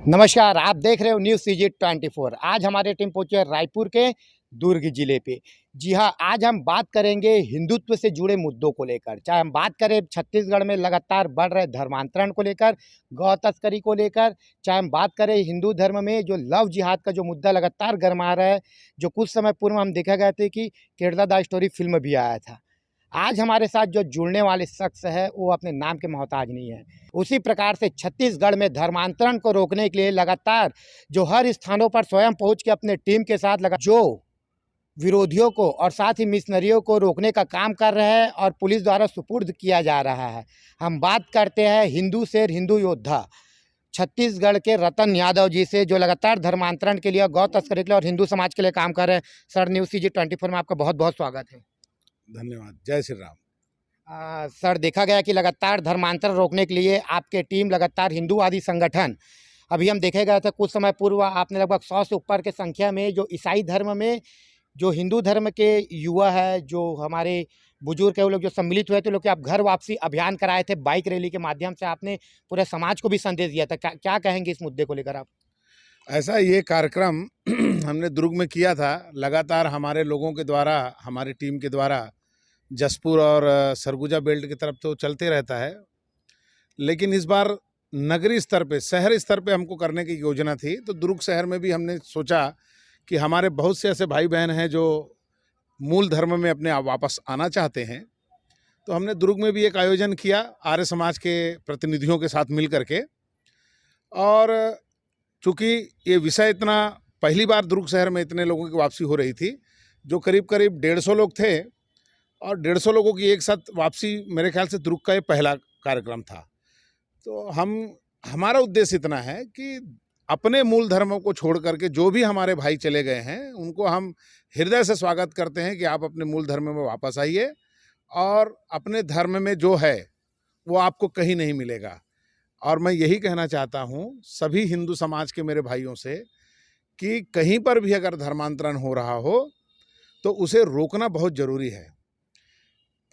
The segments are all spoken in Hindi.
नमस्कार, आप देख रहे हो न्यूज़ सीजी 24। आज हमारी टीम पहुंची है रायपुर के दुर्ग जिले पे। जी हाँ, आज हम बात करेंगे हिंदुत्व से जुड़े मुद्दों को लेकर। चाहे हम बात करें छत्तीसगढ़ में लगातार बढ़ रहे धर्मांतरण को लेकर, गौ तस्करी को लेकर, चाहे हम बात करें हिंदू धर्म में जो लव जिहाद का जो मुद्दा लगातार गरमा रहा है, जो कुछ समय पूर्व हम देखा गया थे कि केरला द स्टोरी फिल्म भी आया था। आज हमारे साथ जो जुड़ने वाले शख्स है वो अपने नाम के मोहताज नहीं है। उसी प्रकार से छत्तीसगढ़ में धर्मांतरण को रोकने के लिए लगातार जो हर स्थानों पर स्वयं पहुंच के अपने टीम के साथ लगा जो विरोधियों को और साथ ही मिशनरियों को रोकने का काम कर रहे हैं और पुलिस द्वारा सुपुर्द किया जा रहा है। हम बात करते हैं हिंदू शेर हिंदू योद्धा छत्तीसगढ़ के रतन यादव जी से, जो लगातार धर्मांतरण के लिए, गौ तस्करी के लिए और हिंदू समाज के लिए काम कर रहे हैं। सर, न्यूज़ सीजी 24 में आपका बहुत बहुत स्वागत है। धन्यवाद। जय श्री राम। सर, देखा गया कि लगातार धर्मांतरण रोकने के लिए आपके टीम लगातार हिंदूवादी संगठन, अभी हम देखे गए थे कुछ समय पूर्व आपने लगभग 100 से ऊपर के संख्या में जो ईसाई धर्म में जो हिंदू धर्म के युवा है, जो हमारे बुजुर्ग है, वो लोग जो सम्मिलित हुए थे, लोग कि आप घर वापसी अभियान कराए थे बाइक रैली के माध्यम से, आपने पूरे समाज को भी संदेश दिया था। क्या कहेंगे इस मुद्दे को लेकर आप? ऐसा ये कार्यक्रम हमने दुर्ग में किया था। लगातार हमारे लोगों के द्वारा, हमारी टीम के द्वारा जसपुर और सरगुजा बेल्ट की तरफ तो चलते रहता है, लेकिन इस बार नगरीय स्तर पे, शहर स्तर पे हमको करने की योजना थी। तो दुर्ग शहर में भी हमने सोचा कि हमारे बहुत से ऐसे भाई बहन हैं जो मूल धर्म में अपने वापस आना चाहते हैं। तो हमने दुर्ग में भी एक आयोजन किया आर्य समाज के प्रतिनिधियों के साथ मिल करके। और चूँकि ये विषय इतना, पहली बार दुर्ग शहर में इतने लोगों की वापसी हो रही थी, जो करीब करीब 150 लोग थे, और 150 लोगों की एक साथ वापसी मेरे ख्याल से दुर्ग का ये पहला कार्यक्रम था। तो हमारा उद्देश्य इतना है कि अपने मूल धर्मों को छोड़ करके जो भी हमारे भाई चले गए हैं, उनको हम हृदय से स्वागत करते हैं कि आप अपने मूल धर्म में वापस आइए, और अपने धर्म में जो है वो आपको कहीं नहीं मिलेगा। और मैं यही कहना चाहता हूँ सभी हिंदू समाज के मेरे भाइयों से कि कहीं पर भी अगर धर्मांतरण हो रहा हो तो उसे रोकना बहुत ज़रूरी है।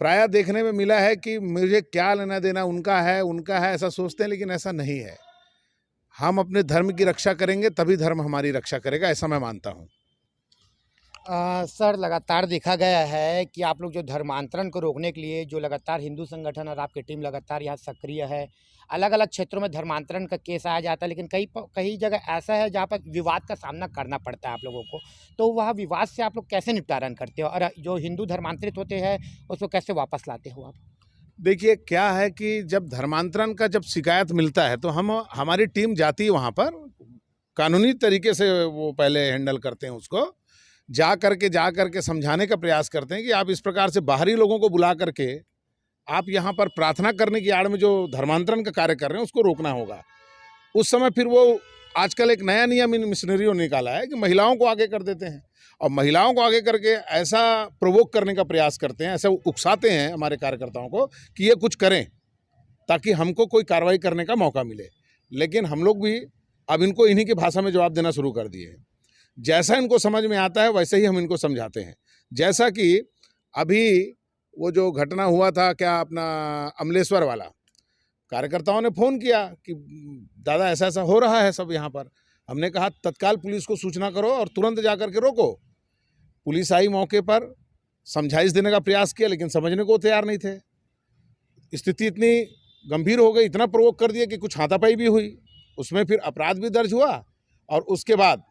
प्रायः देखने में मिला है कि मुझे क्या लेना देना, उनका है ऐसा सोचते हैं, लेकिन ऐसा नहीं है। हम अपने धर्म की रक्षा करेंगे तभी धर्म हमारी रक्षा करेगा, ऐसा मैं मानता हूँ। सर, लगातार देखा गया है कि आप लोग जो धर्मांतरण को रोकने के लिए जो लगातार हिंदू संगठन और आपकी टीम लगातार यहाँ सक्रिय है, अलग अलग क्षेत्रों में धर्मांतरण का केस आया जाता है, लेकिन कई जगह ऐसा है जहाँ पर विवाद का सामना करना पड़ता है आप लोगों को। तो वह विवाद से आप लोग कैसे निपटारण करते हो और जो हिंदू धर्मांतरित होते हैं उसको कैसे वापस लाते हो आप? देखिए, क्या है कि जब धर्मांतरण का जब शिकायत मिलता है तो हमारी टीम जाती है वहाँ पर, कानूनी तरीके से वो पहले हैंडल करते हैं उसको। जा करके समझाने का प्रयास करते हैं कि आप इस प्रकार से बाहरी लोगों को बुला करके आप यहाँ पर प्रार्थना करने की आड़ में जो धर्मांतरण का कार्य कर रहे हैं उसको रोकना होगा। उस समय फिर वो आजकल एक नया नियम इन मिशनरियों ने निकाला है कि महिलाओं को आगे कर देते हैं, और महिलाओं को आगे करके ऐसा प्रोवोक करने का प्रयास करते हैं, ऐसा उकसाते हैं हमारे कार्यकर्ताओं को कि ये कुछ करें ताकि हमको कोई कार्रवाई करने का मौका मिले। लेकिन हम लोग भी अब इनको इन्हीं की भाषा में जवाब देना शुरू कर दिए हैं। जैसा इनको समझ में आता है वैसे ही हम इनको समझाते हैं। जैसा कि अभी वो जो घटना हुआ था, क्या अपना अमलेश्वर वाला, कार्यकर्ताओं ने फ़ोन किया कि दादा ऐसा ऐसा हो रहा है सब यहाँ पर। हमने कहा तत्काल पुलिस को सूचना करो और तुरंत जा कर के रोको। पुलिस आई मौके पर, समझाइश देने का प्रयास किया, लेकिन समझने को तैयार नहीं थे। स्थिति इतनी गंभीर हो गई, इतना प्रोवोक कर दिया कि कुछ हाथापाई भी हुई, उसमें फिर अपराध भी दर्ज हुआ। और उसके बाद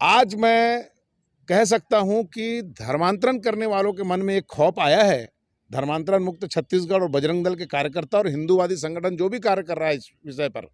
आज मैं कह सकता हूं कि धर्मांतरण करने वालों के मन में एक खौफ आया है। धर्मांतरण मुक्त छत्तीसगढ़ और बजरंग दल के कार्यकर्ता और हिंदूवादी संगठन जो भी कार्य कर रहा है इस विषय पर,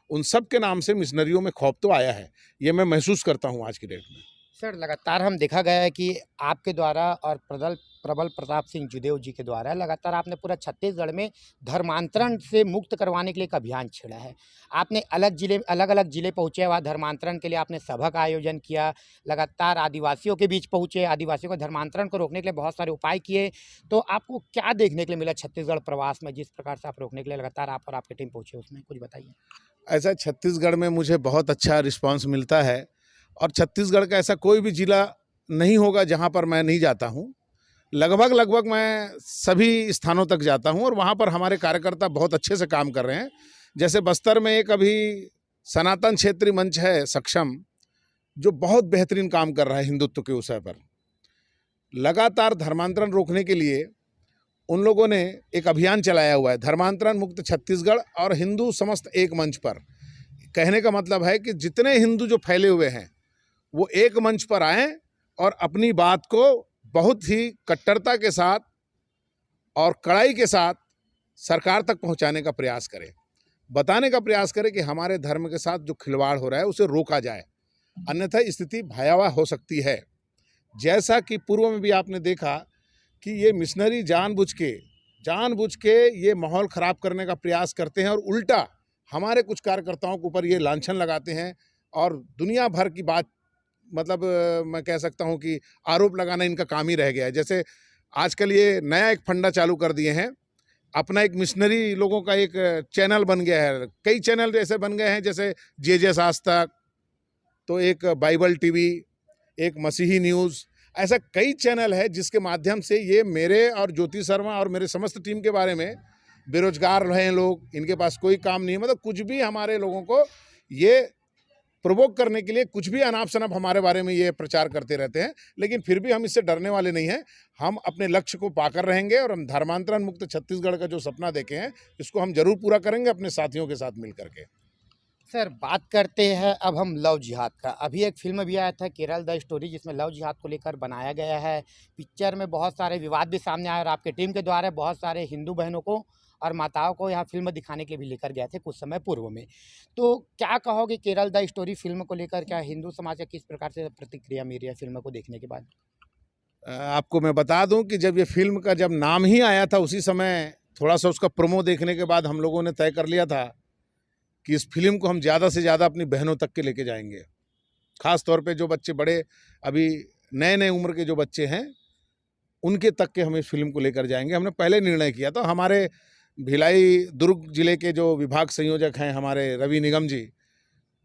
उन सब के नाम से मिशनरियों में खौफ तो आया है। ये मैं महसूस करता हूं आज की डेट में। सर, लगातार हम देखा गया है कि आपके द्वारा और प्रबल प्रताप सिंह जुदेव जी के द्वारा लगातार आपने पूरा छत्तीसगढ़ में धर्मांतरण से मुक्त करवाने के लिए एक अभियान छेड़ा है। आपने अलग अलग जिले पहुँचे, वहाँ धर्मांतरण के लिए आपने सभा का आयोजन किया, लगातार आदिवासियों के बीच पहुँचे, आदिवासियों को धर्मांतरण को रोकने के लिए बहुत सारे उपाय किए। तो आपको क्या देखने के लिए मिला छत्तीसगढ़ प्रवास में, जिस प्रकार से आप रोकने के लिए लगातार आप और आपकी टीम पहुँचे, उसमें कुछ बताइए। ऐसा छत्तीसगढ़ में मुझे बहुत अच्छा रिस्पांस मिलता है, और छत्तीसगढ़ का ऐसा कोई भी जिला नहीं होगा जहाँ पर मैं नहीं जाता हूँ। लगभग मैं सभी स्थानों तक जाता हूँ, और वहाँ पर हमारे कार्यकर्ता बहुत अच्छे से काम कर रहे हैं। जैसे बस्तर में एक अभी सनातन क्षेत्रीय मंच है सक्षम, जो बहुत बेहतरीन काम कर रहा है हिंदुत्व के विषय पर। लगातार धर्मांतरण रोकने के लिए उन लोगों ने एक अभियान चलाया हुआ है, धर्मांतरण मुक्त छत्तीसगढ़ और हिंदू समस्त एक मंच पर। कहने का मतलब है कि जितने हिंदू जो फैले हुए हैं वो एक मंच पर आएं और अपनी बात को बहुत ही कट्टरता के साथ और कड़ाई के साथ सरकार तक पहुंचाने का प्रयास करें, बताने का प्रयास करें कि हमारे धर्म के साथ जो खिलवाड़ हो रहा है उसे रोका जाए, अन्यथा स्थिति भयावह हो सकती है। जैसा कि पूर्व में भी आपने देखा कि ये मिशनरी जानबूझ के ये माहौल ख़राब करने का प्रयास करते हैं और उल्टा हमारे कुछ कार्यकर्ताओं के ऊपर ये लांछन लगाते हैं और दुनिया भर की बात, मतलब मैं कह सकता हूँ कि आरोप लगाना इनका काम ही रह गया है। जैसे आजकल ये नया एक फंडा चालू कर दिए हैं, अपना एक मिशनरी लोगों का एक चैनल बन गया है। कई चैनल ऐसे बन गए हैं, जैसे जे आज तक, तो एक बाइबल टीवी, एक मसीही न्यूज़, ऐसा कई चैनल है जिसके माध्यम से ये मेरे और ज्योति शर्मा और मेरे समस्त टीम के बारे में, बेरोजगार हैं लोग, इनके पास कोई काम नहीं है, मतलब कुछ भी हमारे लोगों को ये प्रोवोक करने के लिए कुछ भी अनाप शनाप हमारे बारे में ये प्रचार करते रहते हैं। लेकिन फिर भी हम इससे डरने वाले नहीं हैं। हम अपने लक्ष्य को पाकर रहेंगे और हम धर्मांतरण मुक्त छत्तीसगढ़ का जो सपना देखे हैं इसको हम जरूर पूरा करेंगे अपने साथियों के साथ मिल करके। सर, बात करते हैं अब हम लव जिहाद का। अभी एक फिल्म भी आया था केरल द स्टोरी, जिसमें लव जिहाद को लेकर बनाया गया है। पिक्चर में बहुत सारे विवाद भी सामने आए और आपके टीम के द्वारा बहुत सारे हिंदू बहनों को और माताओं को यहाँ फिल्म दिखाने के लिए भी लेकर गए थे कुछ समय पूर्व में। तो क्या कहोगे केरल द स्टोरी फिल्म को लेकर, क्या हिंदू समाज का किस प्रकार से प्रतिक्रिया मिली है फिल्म को देखने के बाद? आपको मैं बता दूं कि जब ये फिल्म का जब नाम ही आया था उसी समय थोड़ा सा उसका प्रोमो देखने के बाद हम लोगों ने तय कर लिया था कि इस फिल्म को हम ज़्यादा से ज़्यादा अपनी बहनों तक के लेके जाएंगे। ख़ास तौर पे जो बच्चे बड़े अभी नए उम्र के जो बच्चे हैं उनके तक के हम इस फिल्म को लेकर जाएंगे। हमने पहले निर्णय किया था। हमारे भिलाई दुर्ग जिले के जो विभाग संयोजक हैं हमारे रवि निगम जी,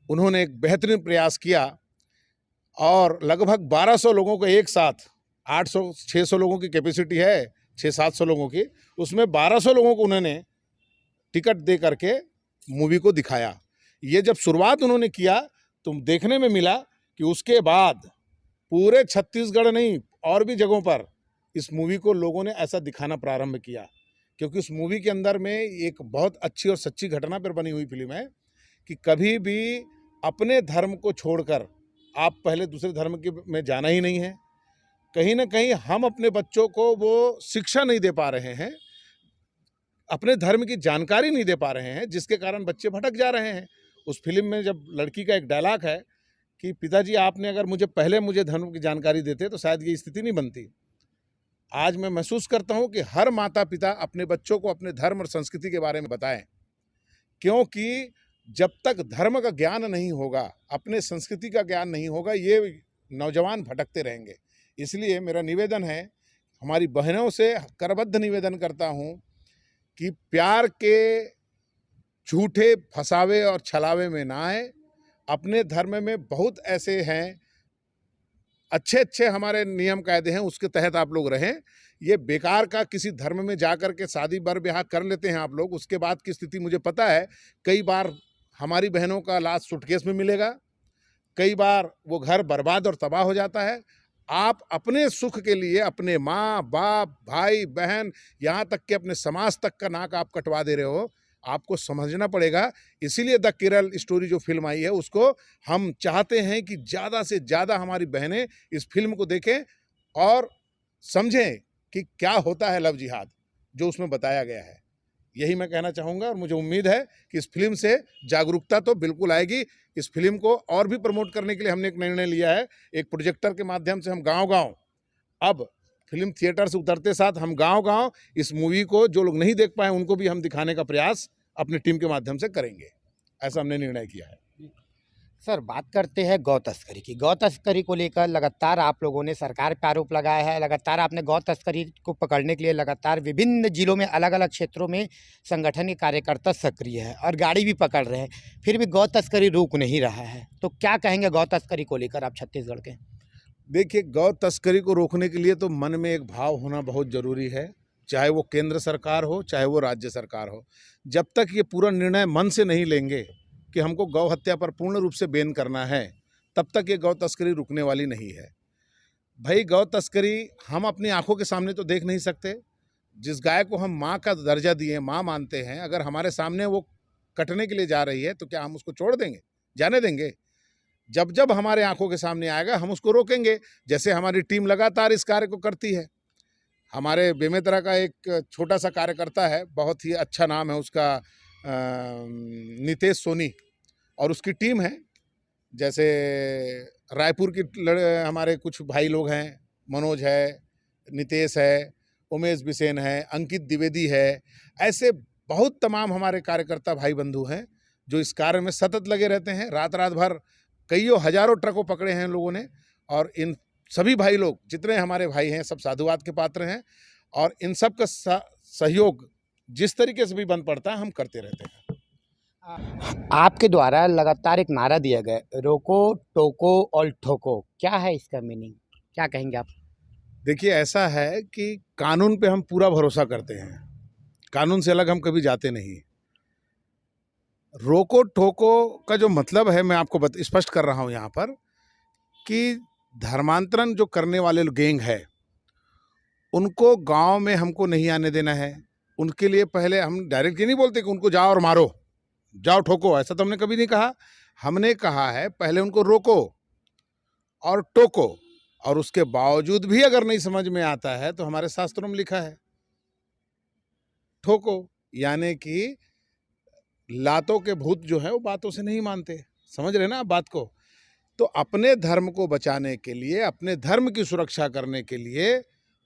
उन्होंने एक बेहतरीन प्रयास किया और लगभग 1200 लोगों को एक साथ, 800-600 लोगों की कैपेसिटी है, 600-700 लोगों की, उसमें 1200 लोगों को उन्होंने टिकट दे करके मूवी को दिखाया। ये जब शुरुआत उन्होंने किया तो देखने में मिला कि उसके बाद पूरे छत्तीसगढ़ नहीं और भी जगहों पर इस मूवी को लोगों ने ऐसा दिखाना प्रारंभ किया, क्योंकि उस मूवी के अंदर में एक बहुत अच्छी और सच्ची घटना पर बनी हुई फिल्म है कि कभी भी अपने धर्म को छोड़कर आप पहले दूसरे धर्म के में जाना ही नहीं है। कहीं ना कहीं हम अपने बच्चों को वो शिक्षा नहीं दे पा रहे हैं, अपने धर्म की जानकारी नहीं दे पा रहे हैं, जिसके कारण बच्चे भटक जा रहे हैं। उस फिल्म में जब लड़की का एक डायलॉग है कि पिताजी आपने अगर मुझे धर्म की जानकारी देते तो शायद ये स्थिति नहीं बनती। आज मैं महसूस करता हूँ कि हर माता पिता अपने बच्चों को अपने धर्म और संस्कृति के बारे में बताएं, क्योंकि जब तक धर्म का ज्ञान नहीं होगा, अपने संस्कृति का ज्ञान नहीं होगा, ये नौजवान भटकते रहेंगे। इसलिए मेरा निवेदन है, हमारी बहनों से करबद्ध निवेदन करता हूँ कि प्यार के झूठे फसावे और छलावे में ना आए। अपने धर्म में बहुत ऐसे हैं, अच्छे हमारे नियम कायदे हैं, उसके तहत आप लोग रहें। ये बेकार का किसी धर्म में जा कर के शादी बर ब्याह कर लेते हैं आप लोग, उसके बाद की स्थिति मुझे पता है। कई बार हमारी बहनों का लाश सूटकेस में मिलेगा, कई बार वो घर बर्बाद और तबाह हो जाता है। आप अपने सुख के लिए अपने माँ बाप भाई बहन यहाँ तक कि अपने समाज तक का नाक आप कटवा दे रहे हो, आपको समझना पड़ेगा। इसीलिए द केरल स्टोरी जो फिल्म आई है उसको हम चाहते हैं कि ज़्यादा से ज़्यादा हमारी बहनें इस फिल्म को देखें और समझें कि क्या होता है लव जिहाद जो उसमें बताया गया है। यही मैं कहना चाहूँगा और मुझे उम्मीद है कि इस फिल्म से जागरूकता तो बिल्कुल आएगी। इस फिल्म को और भी प्रमोट करने के लिए हमने एक निर्णय लिया है। एक प्रोजेक्टर के माध्यम से हम गांव-गांव, अब फिल्म थिएटर से उतरते साथ हम गांव-गांव इस मूवी को जो लोग नहीं देख पाए उनको भी हम दिखाने का प्रयास अपनी टीम के माध्यम से करेंगे। ऐसा हमने निर्णय किया है। सर, बात करते हैं गौ तस्करी की। गौ तस्करी को लेकर लगातार आप लोगों ने सरकार पर आरोप लगाया है। लगातार आपने गौ तस्करी को पकड़ने के लिए लगातार विभिन्न जिलों में अलग अलग क्षेत्रों में संगठन के कार्यकर्ता सक्रिय है और गाड़ी भी पकड़ रहे हैं, फिर भी गौ तस्करी रुक नहीं रहा है। तो क्या कहेंगे गौ तस्करी को लेकर आप छत्तीसगढ़ के? देखिए, गौ तस्करी को रोकने के लिए तो मन में एक भाव होना बहुत ज़रूरी है, चाहे वो केंद्र सरकार हो चाहे वो राज्य सरकार हो। जब तक ये पूरा निर्णय मन से नहीं लेंगे कि हमको गौ हत्या पर पूर्ण रूप से बैन करना है, तब तक ये गौ तस्करी रुकने वाली नहीं है। भाई गौ तस्करी हम अपनी आंखों के सामने तो देख नहीं सकते। जिस गाय को हम माँ का दर्जा दिए, माँ मानते हैं, अगर हमारे सामने वो कटने के लिए जा रही है तो क्या हम उसको छोड़ देंगे, जाने देंगे? जब जब हमारे आंखों के सामने आएगा हम उसको रोकेंगे। जैसे हमारी टीम लगातार इस कार्य को करती है। हमारे बेमेतरा का एक छोटा सा कार्यकर्ता है, बहुत ही अच्छा नाम है उसका, नितेश सोनी, और उसकी टीम है। जैसे रायपुर की हमारे कुछ भाई लोग हैं, मनोज है, नितेश है, उमेश बिसेन है, अंकित द्विवेदी है। ऐसे बहुत तमाम हमारे कार्यकर्ता भाई बंधु हैं जो इस कार्य में सतत लगे रहते हैं। रात रात भर कईयों हजारों ट्रकों पकड़े हैं लोगों ने, और इन सभी भाई लोग जितने हमारे भाई हैं सब साधुवाद के पात्र हैं, और इन सब का सहयोग जिस तरीके से भी बन पड़ता है हम करते रहते हैं। आपके द्वारा लगातार एक नारा दिया गया, रोको टोको और ठोको, क्या है इसका मीनिंग, क्या कहेंगे आप? देखिए, ऐसा है कि कानून पे हम पूरा भरोसा करते हैं, कानून से अलग हम कभी जाते नहीं। रोको टोको का जो मतलब है मैं आपको स्पष्ट कर रहा हूँ यहाँ पर, कि धर्मांतरण जो करने वाले गैंग है उनको गांव में हमको नहीं आने देना है। उनके लिए पहले हम डायरेक्ट ये नहीं बोलते कि उनको जाओ और मारो, जाओ ठोको, ऐसा तो हमने कभी नहीं कहा। हमने कहा है पहले उनको रोको और टोको, और उसके बावजूद भी अगर नहीं समझ में आता है तो हमारे शास्त्रों में लिखा है ठोको, यानी कि लातों के भूत जो है वो बातों से नहीं मानते। समझ रहे ना आप बात को? तो अपने धर्म को बचाने के लिए, अपने धर्म की सुरक्षा करने के लिए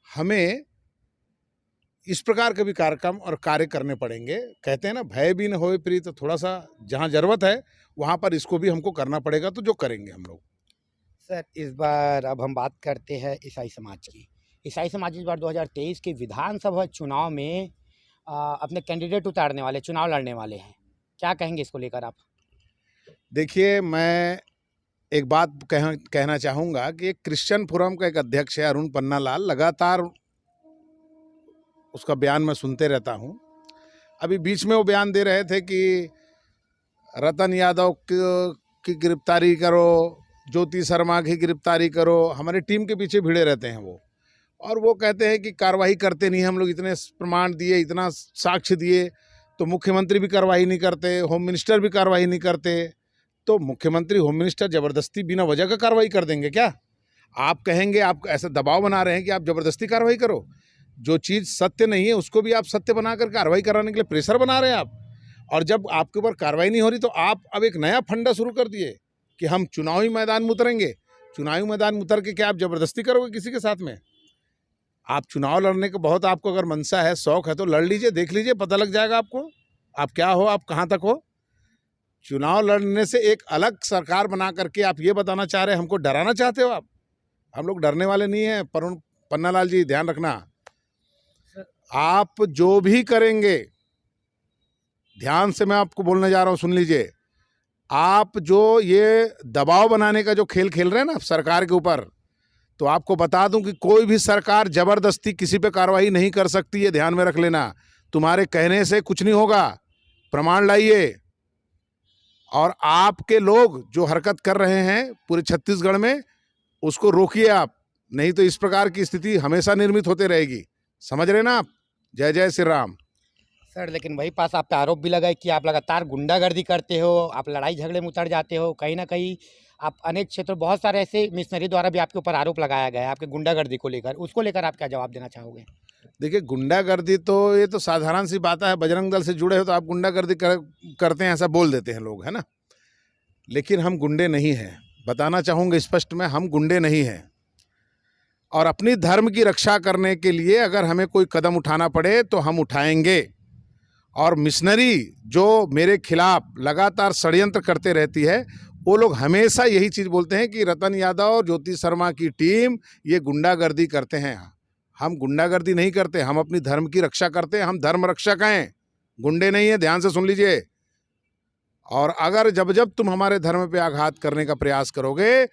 हमें इस प्रकार के भी कार्यक्रम और कार्य करने पड़ेंगे। कहते हैं ना, भय भी न होए प्रीत, तो थोड़ा सा जहाँ जरूरत है वहाँ पर इसको भी हमको करना पड़ेगा, तो जो करेंगे हम लोग। सर, इस बार अब हम बात करते हैं ईसाई समाज की। ईसाई समाज इस बार 2023 के विधानसभा चुनाव में अपने कैंडिडेट उतारने वाले, चुनाव लड़ने वाले हैं, क्या कहेंगे इसको लेकर आप? देखिए, मैं एक बात कहना चाहूँगा कि एक क्रिश्चियन फोरम का एक अध्यक्ष है अरुण पन्नालाल, लगातार उसका बयान मैं सुनते रहता हूँ। अभी बीच में वो बयान दे रहे थे कि रतन यादव की गिरफ्तारी करो, ज्योति शर्मा की गिरफ्तारी करो। हमारी टीम के पीछे भिड़े रहते हैं वो, और वो कहते हैं कि कार्रवाई करते नहीं। हम लोग इतने प्रमाण दिए, इतना साक्ष्य दिए, तो मुख्यमंत्री भी कार्रवाई नहीं करते, होम मिनिस्टर भी कार्रवाई नहीं करते। तो मुख्यमंत्री, होम मिनिस्टर जबरदस्ती बिना वजह का कार्रवाई कर देंगे क्या? आप कहेंगे, आप ऐसा दबाव बना रहे हैं कि आप जबरदस्ती कार्रवाई करो। जो चीज़ सत्य नहीं है उसको भी आप सत्य बनाकर कार्रवाई कराने के लिए प्रेशर बना रहे हैं आप। और जब आपके ऊपर कार्रवाई नहीं हो रही तो आप अब एक नया फंडा शुरू कर दिए कि हम चुनावी मैदान में उतरेंगे। चुनावी मैदान में उतर के क्या आप जबरदस्ती करोगे किसी के साथ में? आप चुनाव लड़ने का बहुत आपको अगर मनसा है, शौक है, तो लड़ लीजिए, देख लीजिए, पता लग जाएगा आपको आप क्या हो, आप कहाँ तक हो। चुनाव लड़ने से एक अलग सरकार बना करके आप ये बताना चाह रहे हैं, हमको डराना चाहते हो आप। हम लोग डरने वाले नहीं हैं। पन्नालाल जी, ध्यान रखना, आप जो भी करेंगे, ध्यान से मैं आपको बोलने जा रहा हूं, सुन लीजिए। आप जो ये दबाव बनाने का जो खेल खेल रहे हैं ना सरकार के ऊपर, तो आपको बता दूं कि कोई भी सरकार जबरदस्ती किसी पे कार्रवाई नहीं कर सकती है, ध्यान में रख लेना। तुम्हारे कहने से कुछ नहीं होगा, प्रमाण लाइए। और आपके लोग जो हरकत कर रहे हैं पूरे छत्तीसगढ़ में, उसको रोकिए आप, नहीं तो इस प्रकार की स्थिति हमेशा निर्मित होते रहेगी। समझ रहे ना आप? जय जय श्री राम। सर, लेकिन वही पास आप पे आरोप भी लगाए कि आप लगातार गुंडागर्दी करते हो, आप लड़ाई झगड़े में उतर जाते हो, कहीं ना कहीं आप अनेक क्षेत्रों, बहुत सारे ऐसे मिशनरी द्वारा भी आपके ऊपर आरोप लगाया गया है आपके गुंडागर्दी को लेकर, उसको लेकर आप क्या जवाब देना चाहोगे? देखिए, गुंडागर्दी तो ये तो साधारण सी बात है। बजरंग दल से जुड़े हो तो आप गुंडागर्दी करते हैं, ऐसा बोल देते हैं लोग, है ना। लेकिन हम गुंडे नहीं हैं, बताना चाहूँगा स्पष्ट में, हम गुंडे नहीं हैं। और अपनी धर्म की रक्षा करने के लिए अगर हमें कोई कदम उठाना पड़े तो हम उठाएंगे। और मिशनरी जो मेरे खिलाफ लगातार षड्यंत्र करते रहती है, वो लोग हमेशा यही चीज़ बोलते हैं कि रतन यादव और ज्योति शर्मा की टीम ये गुंडागर्दी करते हैं। हम गुंडागर्दी नहीं करते, हम अपनी धर्म की रक्षा करते हैं। हम धर्म रक्षक हैं, गुंडे नहीं हैं, ध्यान से सुन लीजिए। और अगर जब जब तुम हमारे धर्म पे आघात करने का प्रयास करोगे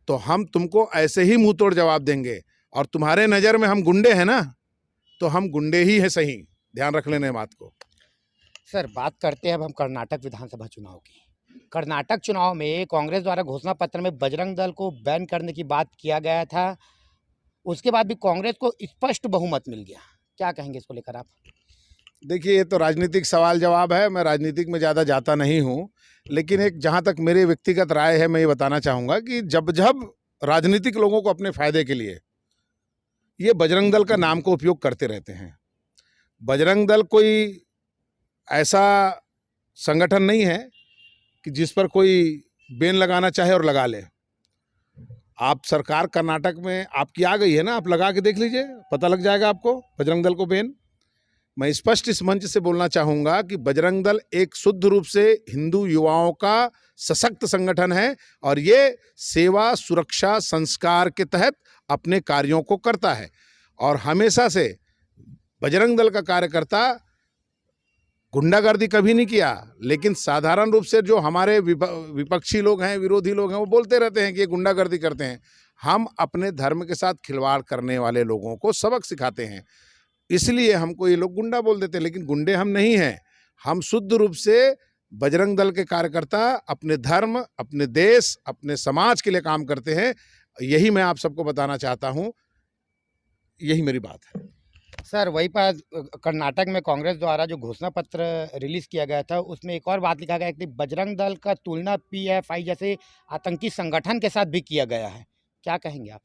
तो हम तुमको ऐसे ही मुंह तोड़ जवाब देंगे। और तुम्हारे नज़र में हम गुंडे हैं ना, तो हम गुंडे ही हैं, सही ध्यान रख लेने बात को। सर, बात करते हैं अब हम कर्नाटक विधानसभा चुनाव की। कर्नाटक चुनाव में कांग्रेस द्वारा घोषणा पत्र में बजरंग दल को बैन करने की बात किया गया था। उसके बाद भी कांग्रेस को स्पष्ट बहुमत मिल गया। क्या कहेंगे इसको लेकर आप? देखिए, ये तो राजनीतिक सवाल जवाब है। मैं राजनीतिक में ज़्यादा जाता नहीं हूँ, लेकिन एक जहाँ तक मेरी व्यक्तिगत राय है, मैं ये बताना चाहूँगा कि जब जब राजनीतिक लोगों को अपने फायदे के लिए ये बजरंग दल का नाम को उपयोग करते रहते हैं। बजरंग दल कोई ऐसा संगठन नहीं है कि जिस पर कोई बैन लगाना चाहे और लगा ले। आप सरकार कर्नाटक में आपकी आ गई है ना, आप लगा के देख लीजिए, पता लग जाएगा आपको बजरंग दल को बैन। मैं स्पष्ट इस मंच से बोलना चाहूँगा कि बजरंग दल एक शुद्ध रूप से हिंदू युवाओं का सशक्त संगठन है और ये सेवा, सुरक्षा, संस्कार के तहत अपने कार्यों को करता है। और हमेशा से बजरंग दल का कार्यकर्ता गुंडागर्दी कभी नहीं किया, लेकिन साधारण रूप से जो हमारे विपक्षी लोग हैं, विरोधी लोग हैं, वो बोलते रहते हैं कि ये गुंडागर्दी करते हैं। हम अपने धर्म के साथ खिलवाड़ करने वाले लोगों को सबक सिखाते हैं, इसलिए हमको ये लोग गुंडा बोल देते हैं, लेकिन गुंडे हम नहीं हैं। हम शुद्ध रूप से बजरंग दल के कार्यकर्ता अपने धर्म, अपने देश, अपने समाज के लिए काम करते हैं। यही मैं आप सबको बताना चाहता हूँ, यही मेरी बात है। सर, वहीं पर कर्नाटक में कांग्रेस द्वारा जो घोषणा पत्र रिलीज किया गया था, उसमें एक और बात लिखा गया कि बजरंग दल का तुलना पीएफआई जैसे आतंकी संगठन के साथ भी किया गया है। क्या कहेंगे आप?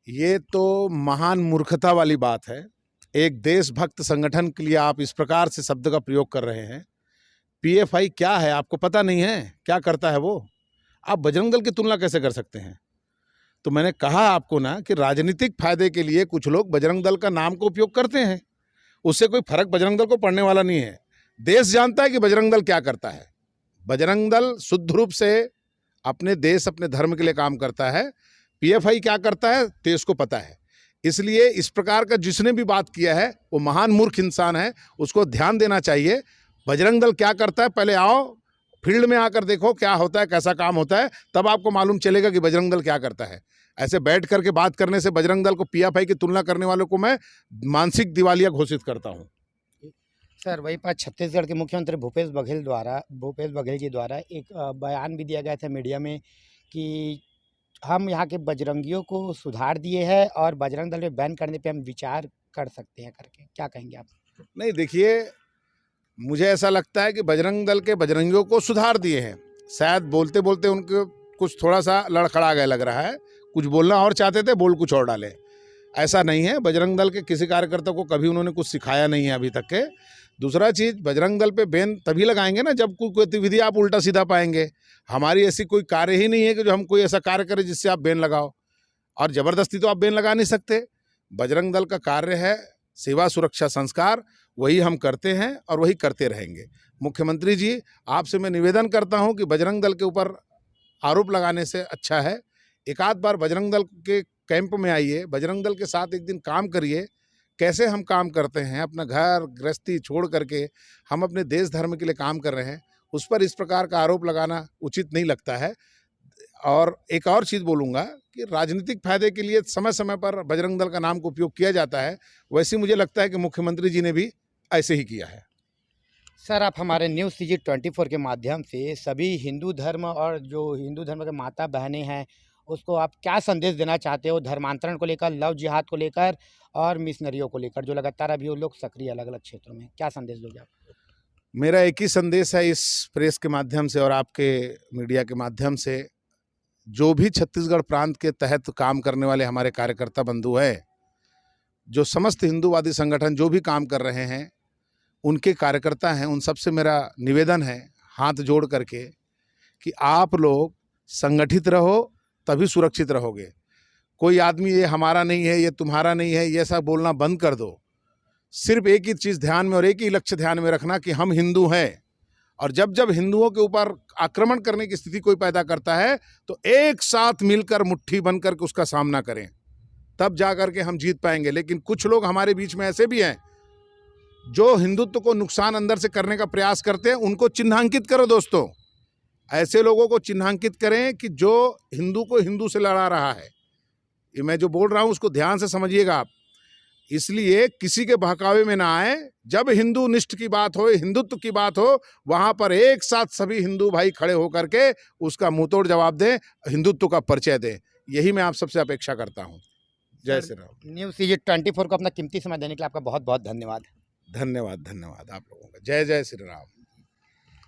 ये तो महान मूर्खता वाली बात है। एक देशभक्त संगठन के लिए आप इस प्रकार से शब्द का प्रयोग कर रहे हैं। पीएफआई क्या है आपको पता नहीं है? क्या करता है वो? आप बजरंग दल की तुलना कैसे कर सकते हैं? तो मैंने कहा आपको ना कि राजनीतिक फायदे के लिए कुछ लोग बजरंग दल का नाम को उपयोग करते हैं। उससे कोई फर्क बजरंग दल को पड़ने वाला नहीं है। देश जानता है कि बजरंग दल क्या करता है। बजरंग दल शुद्ध रूप से अपने देश, अपने धर्म के लिए काम करता है। पीएफआई क्या करता है देश को पता है। इसलिए इस प्रकार का जिसने भी बात किया है वो महान मूर्ख इंसान है, उसको ध्यान देना चाहिए। बजरंग दल क्या करता है, पहले आओ फील्ड में आकर देखो क्या होता है, कैसा काम होता है, तब आपको मालूम चलेगा कि बजरंग दल क्या करता है। ऐसे बैठ करके बात करने से बजरंग दल को पीएफआई की तुलना करने वालों को मैं मानसिक दिवालिया घोषित करता हूँ। सर, वहीं पर छत्तीसगढ़ के मुख्यमंत्री भूपेश बघेल जी द्वारा एक बयान भी दिया गया था मीडिया में कि हम यहाँ के बजरंगियों को सुधार दिए हैं और बजरंग दल में बैन करने पे हम विचार कर सकते हैं करके। क्या कहेंगे आप? नहीं, देखिए, मुझे ऐसा लगता है कि बजरंग दल के बजरंगियों को सुधार दिए हैं। शायद बोलते बोलते उनको कुछ थोड़ा सा लड़खड़ा गया लग रहा है, कुछ बोलना और चाहते थे, बोल कुछ और डाले। ऐसा नहीं है, बजरंग दल के किसी कार्यकर्ता को कभी उन्होंने कुछ सिखाया नहीं है अभी तक के। दूसरा चीज़, बजरंग दल पे बैन तभी लगाएंगे ना जब कोई गतिविधि आप उल्टा सीधा पाएंगे। हमारी ऐसी कोई कार्य ही नहीं है कि जो हम कोई ऐसा कार्य करें जिससे आप बैन लगाओ, और ज़बरदस्ती तो आप बैन लगा नहीं सकते। बजरंग दल का कार्य है सेवा, सुरक्षा, संस्कार, वही हम करते हैं और वही करते रहेंगे। मुख्यमंत्री जी, आपसे मैं निवेदन करता हूं कि बजरंग दल के ऊपर आरोप लगाने से अच्छा है एक आध बार बजरंग दल के कैंप में आइए, बजरंग दल के साथ एक दिन काम करिए। कैसे हम काम करते हैं, अपना घर गृहस्थी छोड़ करके हम अपने देश धर्म के लिए काम कर रहे हैं, उस पर इस प्रकार का आरोप लगाना उचित नहीं लगता है। और एक और चीज़ बोलूँगा कि राजनीतिक फायदे के लिए समय समय पर बजरंग दल का नाम का उपयोग किया जाता है, वैसे मुझे लगता है कि मुख्यमंत्री जी ने भी ऐसे ही किया है। सर, आप हमारे न्यूज़ सीजी 24 के माध्यम से सभी हिंदू धर्म और जो हिंदू धर्म के माता बहनें हैं, उसको आप क्या संदेश देना चाहते हो धर्मांतरण को लेकर, लव जिहाद को लेकर और मिशनरियों को लेकर, जो लगातार अभी वो लोग सक्रिय अलग-अलग क्षेत्रों में, क्या संदेश दोगे आप? मेरा एक ही संदेश है इस प्रेस के माध्यम से और आपके मीडिया के माध्यम से, जो भी छत्तीसगढ़ प्रांत के तहत काम करने वाले हमारे कार्यकर्ता बंधु हैं, जो समस्त हिंदूवादी संगठन जो भी काम कर रहे हैं, उनके कार्यकर्ता हैं, उन सबसे मेरा निवेदन है हाथ जोड़ करके कि आप लोग संगठित रहो, तभी सुरक्षित रहोगे। कोई आदमी ये हमारा नहीं है, ये तुम्हारा नहीं है, ये सब बोलना बंद कर दो। सिर्फ एक ही चीज़ ध्यान में और एक ही लक्ष्य ध्यान में रखना कि हम हिंदू हैं, और जब जब हिंदुओं के ऊपर आक्रमण करने की स्थिति कोई पैदा करता है तो एक साथ मिलकर मुट्ठी बन करके उसका सामना करें, तब जा करके हम जीत पाएंगे। लेकिन कुछ लोग हमारे बीच में ऐसे भी हैं जो हिंदुत्व को नुकसान अंदर से करने का प्रयास करते हैं, उनको चिन्हांकित करो दोस्तों। ऐसे लोगों को चिन्हांकित करें कि जो हिंदू को हिंदू से लड़ा रहा है। ये मैं जो बोल रहा हूँ उसको ध्यान से समझिएगा आप। इसलिए किसी के बहकावे में ना आए। जब हिंदू निष्ठ की बात हो, हिंदुत्व की बात हो, वहां पर एक साथ सभी हिंदू भाई खड़े होकर के उसका मुंहतोड़ जवाब दें, हिंदुत्व का परिचय दें। यही मैं आप सबसे अपेक्षा करता हूँ। जय श्री राम। न्यूज़ CG 24 को अपना कीमती समय देने के लिए आपका बहुत बहुत धन्यवाद। धन्यवाद, धन्यवाद आप लोगों का। जय जय श्री राम।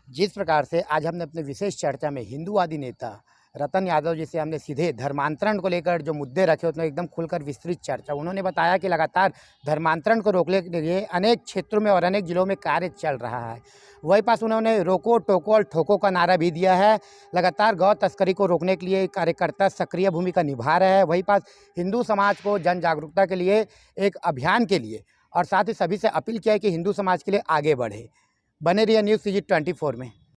जिस प्रकार से आज हमने अपने विशेष चर्चा में हिंदूवादी नेता रतन यादव जी से हमने सीधे धर्मांतरण को लेकर जो मुद्दे रखे उसमें एकदम खुलकर विस्तृत चर्चा। उन्होंने बताया कि लगातार धर्मांतरण को रोकने के लिए अनेक क्षेत्रों में और अनेक जिलों में कार्य चल रहा है। वहीं पास उन्होंने रोको टोको और ठोको का नारा भी दिया है। लगातार गौ तस्करी को रोकने के लिए कार्यकर्ता सक्रिय भूमिका निभा रहे हैं। वहीं पास हिंदू समाज को जन जागरूकता के लिए एक अभियान के लिए और साथ ही सभी से अपील किया है कि हिंदू समाज के लिए आगे बढ़े। बने रहिए न्यूज़ CG 24 में।